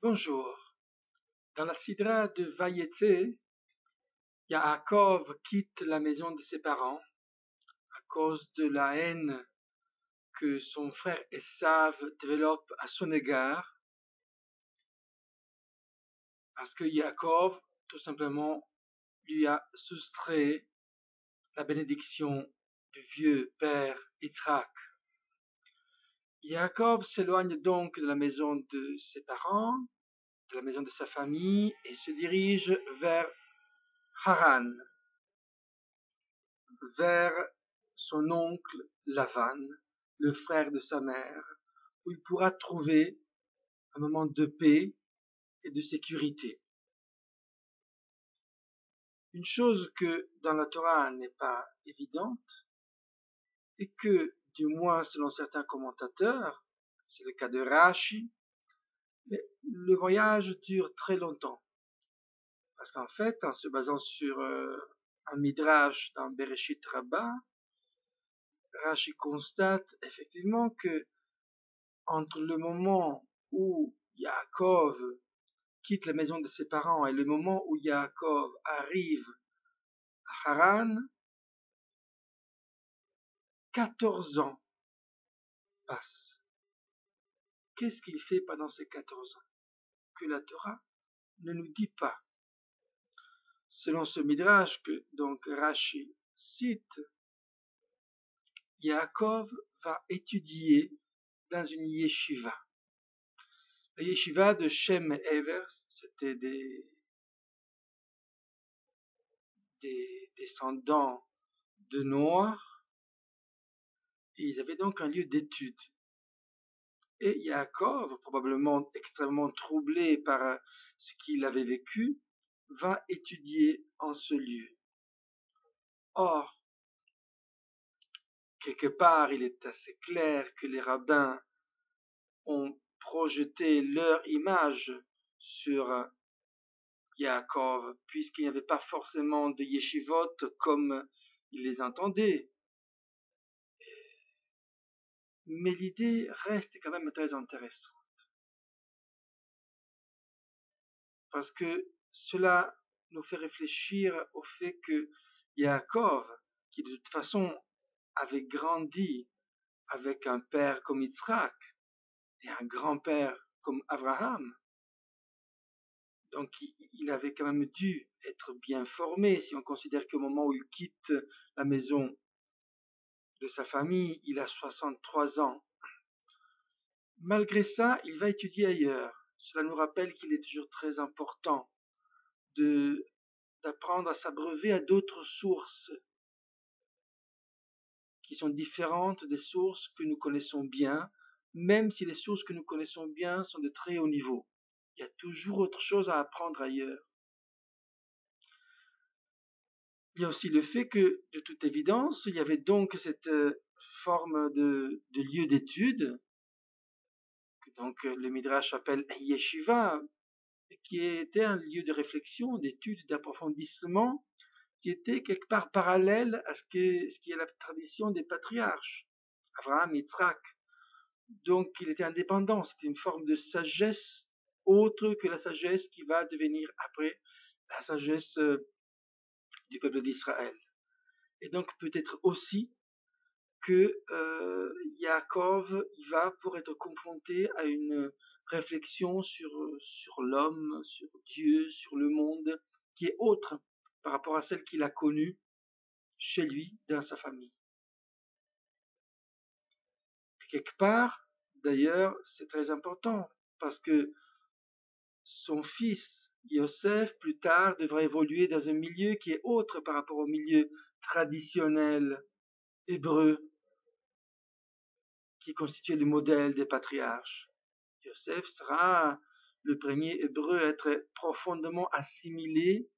Bonjour. Dans la Sidra de Vayetse, Yaakov quitte la maison de ses parents à cause de la haine que son frère Esav développe à son égard, parce que Yaakov, tout simplement, lui a soustrait la bénédiction du vieux père Yitzhak. Yaakov s'éloigne donc de la maison de ses parents, de la maison de sa famille, et se dirige vers Haran, vers son oncle Lavan, le frère de sa mère, où il pourra trouver un moment de paix et de sécurité. Une chose que dans la Torah n'est pas évidente, et que, du moins selon certains commentateurs, c'est le cas de Rashi, mais le voyage dure très longtemps. Parce qu'en fait, en se basant sur un midrash dans Bereshit Rabbah, Rashi constate effectivement que entre le moment où Yaakov quitte la maison de ses parents et le moment où Yaakov arrive à Haran, 14 ans passent. Qu'est-ce qu'il fait pendant ces 14 ans que la Torah ne nous dit pas? Selon ce midrash que donc Rashi cite, Yaakov va étudier dans une yeshiva. La yeshiva de Shem et Ever, c'était des descendants de Noach, et ils avaient donc un lieu d'étude. Et Yaakov, probablement extrêmement troublé par ce qu'il avait vécu, va étudier en ce lieu. Or, quelque part, il est assez clair que les rabbins ont projeté leur image sur Yaakov, puisqu'il n'y avait pas forcément de yeshivot comme ils les entendaient. Mais l'idée reste quand même très intéressante. Parce que cela nous fait réfléchir au fait que Yaakov, qui de toute façon avait grandi avec un père comme Yitzhak et un grand-père comme Abraham, donc il avait quand même dû être bien formé si on considère qu'au moment où il quitte la maison de sa famille, il a 63 ans. Malgré ça, il va étudier ailleurs. Cela nous rappelle qu'il est toujours très important d'apprendre à s'abreuver à d'autres sources qui sont différentes des sources que nous connaissons bien, même si les sources que nous connaissons bien sont de très haut niveau. Il y a toujours autre chose à apprendre ailleurs. Il y a aussi le fait que, de toute évidence, il y avait donc cette forme de lieu d'étude, que donc le Midrash appelle Yeshiva, qui était un lieu de réflexion, d'étude, d'approfondissement, qui était quelque part parallèle à ce qui est la tradition des patriarches, Abraham, Yitzhak. Donc il était indépendant, c'était une forme de sagesse autre que la sagesse qui va devenir après la sagesse du peuple d'Israël. Et donc peut-être aussi que Yaakov il va pour être confronté à une réflexion sur l'homme, sur Dieu, sur le monde, qui est autre par rapport à celle qu'il a connue chez lui, dans sa famille. Et quelque part, d'ailleurs, c'est très important, parce que son fils, Yosef, plus tard, devra évoluer dans un milieu qui est autre par rapport au milieu traditionnel hébreu, qui constituait le modèle des patriarches. Yosef sera le premier hébreu à être profondément assimilé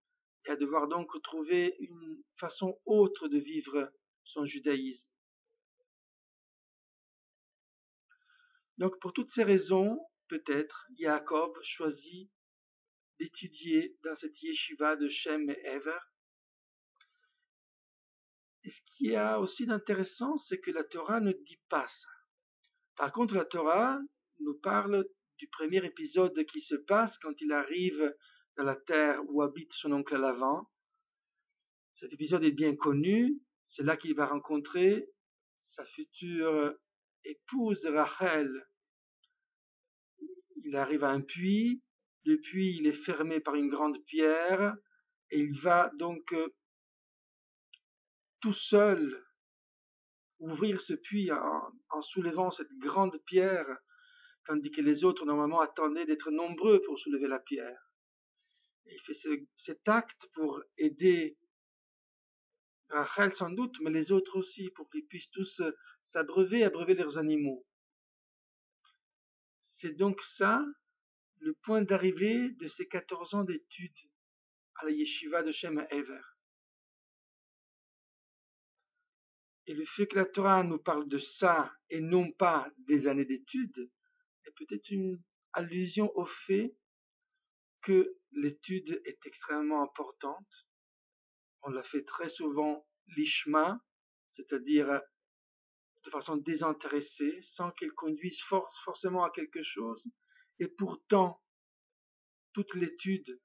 et à devoir donc trouver une façon autre de vivre son judaïsme. Donc pour toutes ces raisons, peut-être, Yaakov choisit d'étudier dans cette yeshiva de Shem et Ever. Et ce qui y a aussi d'intéressant, c'est que la Torah ne dit pas ça. Par contre, la Torah nous parle du premier épisode qui se passe quand il arrive dans la terre où habite son oncle Laban. Cet épisode est bien connu, c'est là qu'il va rencontrer sa future épouse Rachel. Il arrive à un puits, le puits il est fermé par une grande pierre, et il va donc tout seul ouvrir ce puits en soulevant cette grande pierre, tandis que les autres normalement attendaient d'être nombreux pour soulever la pierre. Et il fait cet acte pour aider Rachel sans doute, mais les autres aussi, pour qu'ils puissent tous s'abreuver, abreuver leurs animaux. C'est donc ça, le point d'arrivée de ces 14 ans d'études à la yeshiva de Shem Ever. Et le fait que la Torah nous parle de ça et non pas des années d'études est peut-être une allusion au fait que l'étude est extrêmement importante. On la fait très souvent l'ishma, c'est-à-dire de façon désintéressée, sans qu'elle conduise forcément à quelque chose. Et pourtant, toute l'étude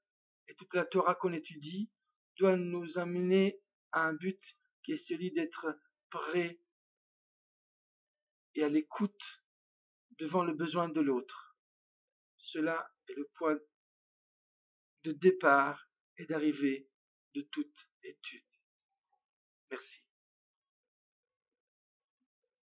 et toute la Torah qu'on étudie doit nous amener à un but qui est celui d'être prêt et à l'écoute devant le besoin de l'autre. Cela est le point de départ et d'arrivée de toute étude. Merci.